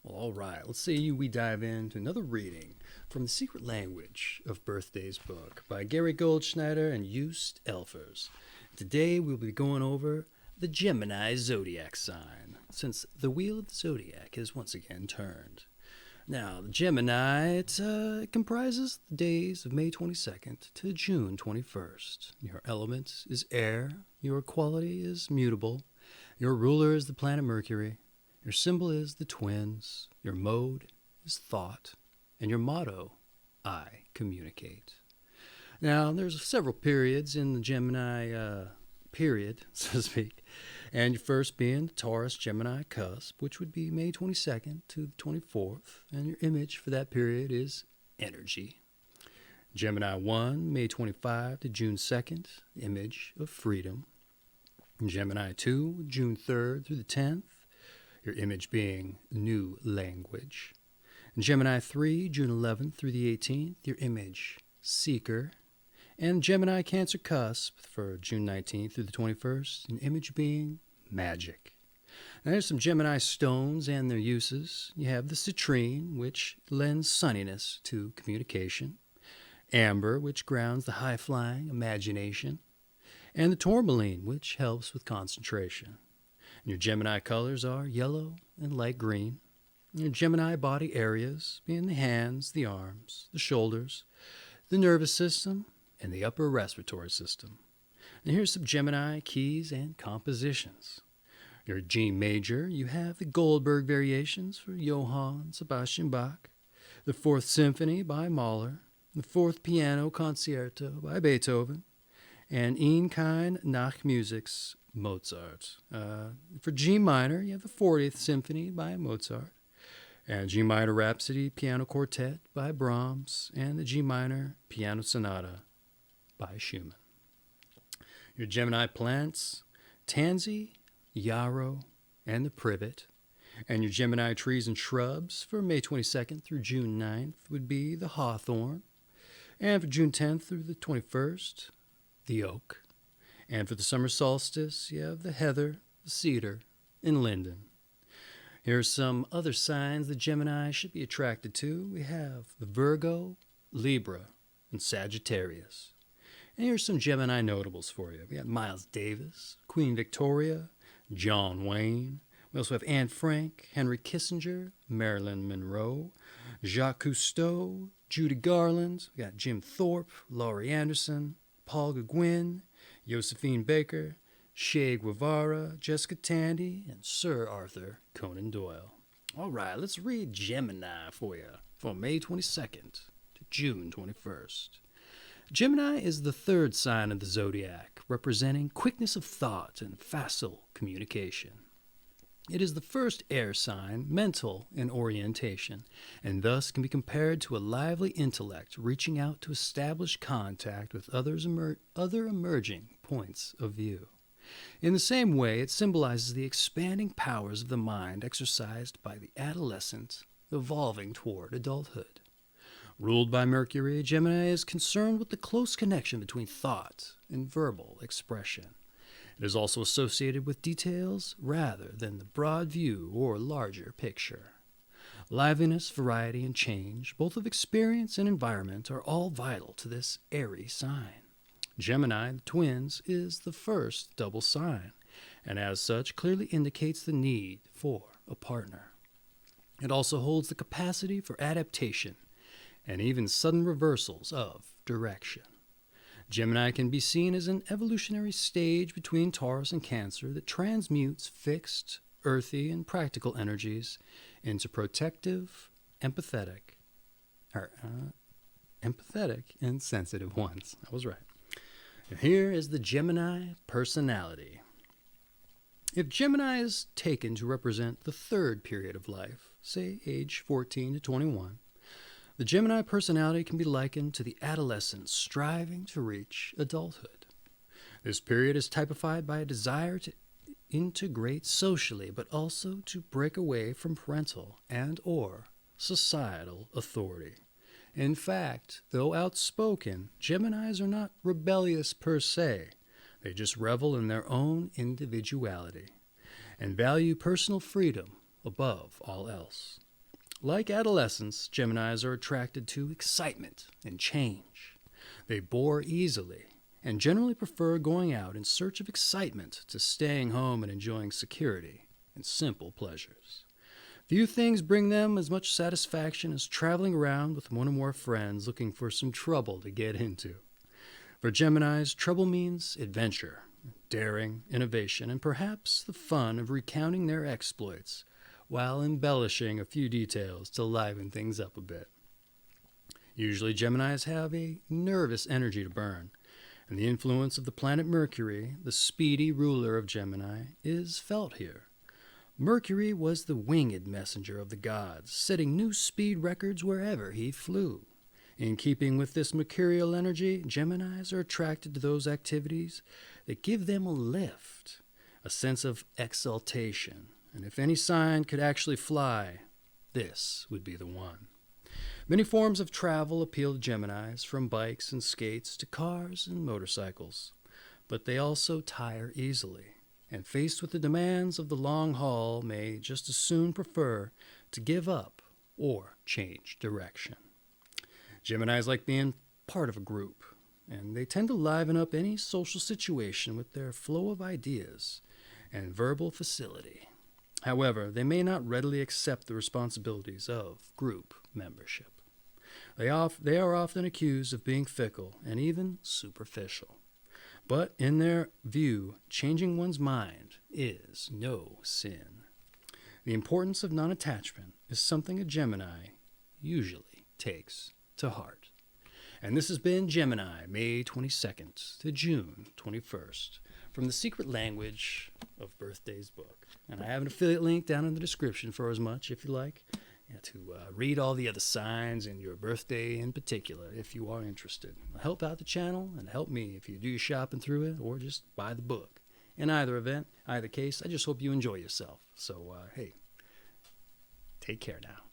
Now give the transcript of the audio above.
Well, all right, let's say we dive into another reading from The Secret Language of Birthdays book by Gary Goldschneider and Joost Elfers. Today we'll be going over the Gemini zodiac sign, since the wheel of the zodiac has once again turned. Now, the Gemini, it comprises the days of May 22nd to June 21st. Your element is air, your quality is mutable, your ruler is the planet Mercury, your symbol is the twins, your mode is thought, and your motto, I communicate. Now, there's several periods in the Gemini period, so to speak, and your first being the Taurus Gemini Cusp, which would be May 22nd to the 24th, and your image for that period is energy. Gemini 1, May 25 to June 2nd, image of freedom. Gemini 2, June 3rd through the 10th, your image being new language. Gemini 3, June 11th through the 18th, your image seeker. And Gemini Cancer Cusp for June 19th through the 21st, an image being magic. Now there's some Gemini stones and their uses. You have the citrine, which lends sunniness to communication. Amber, which grounds the high-flying imagination. And the tourmaline, which helps with concentration. Your Gemini colors are yellow and light green. Your Gemini body areas being the hands, the arms, the shoulders, the nervous system, and the upper respiratory system. And here's some Gemini keys and compositions. Your G major, you have the Goldberg variations for Johann Sebastian Bach, the Fourth Symphony by Mahler, the Fourth Piano Concerto by Beethoven, and Ein kein Nachmusic's Mozart. For G minor, you have the 40th Symphony by Mozart, and G minor Rhapsody Piano Quartet by Brahms, and the G minor Piano Sonata by Schumann. Your Gemini plants, Tansy, Yarrow, and the Privet. And your Gemini trees and shrubs for May 22nd through June 9th would be the hawthorn. And for June 10th through the 21st, the oak. And for the summer solstice, you have the heather, the cedar, and linden. Here are some other signs that Gemini should be attracted to. We have the Virgo, Libra, and Sagittarius. And here's some Gemini notables for you. We got Miles Davis, Queen Victoria, John Wayne. We also have Anne Frank, Henry Kissinger, Marilyn Monroe, Jacques Cousteau, Judy Garland. We got Jim Thorpe, Laurie Anderson, Paul Gauguin, Josephine Baker, Che Guevara, Jessica Tandy, and Sir Arthur Conan Doyle. All right, let's read Gemini for you from May 22nd to June 21st. Gemini is the third sign of the zodiac, representing quickness of thought and facile communication. It is the first air sign, mental in orientation, and thus can be compared to a lively intellect reaching out to establish contact with other emerging points of view. In the same way, it symbolizes the expanding powers of the mind exercised by the adolescent evolving toward adulthood. Ruled by Mercury, Gemini is concerned with the close connection between thought and verbal expression. It is also associated with details rather than the broad view or larger picture. Liveliness, variety, and change, both of experience and environment, are all vital to this airy sign. Gemini, the twins, is the first double sign, and as such clearly indicates the need for a partner. It also holds the capacity for adaptation and even sudden reversals of direction. Gemini can be seen as an evolutionary stage between Taurus and Cancer that transmutes fixed, earthy, and practical energies into protective, empathetic, and sensitive ones. I was right. And here is the Gemini personality. If Gemini is taken to represent the third period of life, say age 14 to 21, the Gemini personality can be likened to the adolescent striving to reach adulthood. This period is typified by a desire to integrate socially, but also to break away from parental and/or societal authority. In fact, though outspoken, Geminis are not rebellious per se. They just revel in their own individuality and value personal freedom above all else. Like adolescents, Geminis are attracted to excitement and change. They bore easily and generally prefer going out in search of excitement to staying home and enjoying security and simple pleasures. Few things bring them as much satisfaction as traveling around with one or more friends looking for some trouble to get into. For Geminis, trouble means adventure, daring, innovation, and perhaps the fun of recounting their exploits while embellishing a few details to liven things up a bit. Usually, Geminis have a nervous energy to burn, and the influence of the planet Mercury, the speedy ruler of Gemini, is felt here. Mercury was the winged messenger of the gods, setting new speed records wherever he flew. In keeping with this mercurial energy, Geminis are attracted to those activities that give them a lift, a sense of exaltation. And if any sign could actually fly, this would be the one. Many forms of travel appeal to Geminis, from bikes and skates to cars and motorcycles. But they also tire easily, and faced with the demands of the long haul, may just as soon prefer to give up or change direction. Geminis like being part of a group, and they tend to liven up any social situation with their flow of ideas and verbal facility. However, they may not readily accept the responsibilities of group membership. They are often accused of being fickle and even superficial. But in their view, changing one's mind is no sin. The importance of non-attachment is something a Gemini usually takes to heart. And this has been Gemini, May 22nd to June 21st, from The Secret Language of Birthday's book. And I have an affiliate link down in the description for as much, if you like, to read all the other signs and your birthday in particular, if you are interested. It'll help out the channel and help me if you do your shopping through it or just buy the book. In either case, I just hope you enjoy yourself. So, hey, take care now.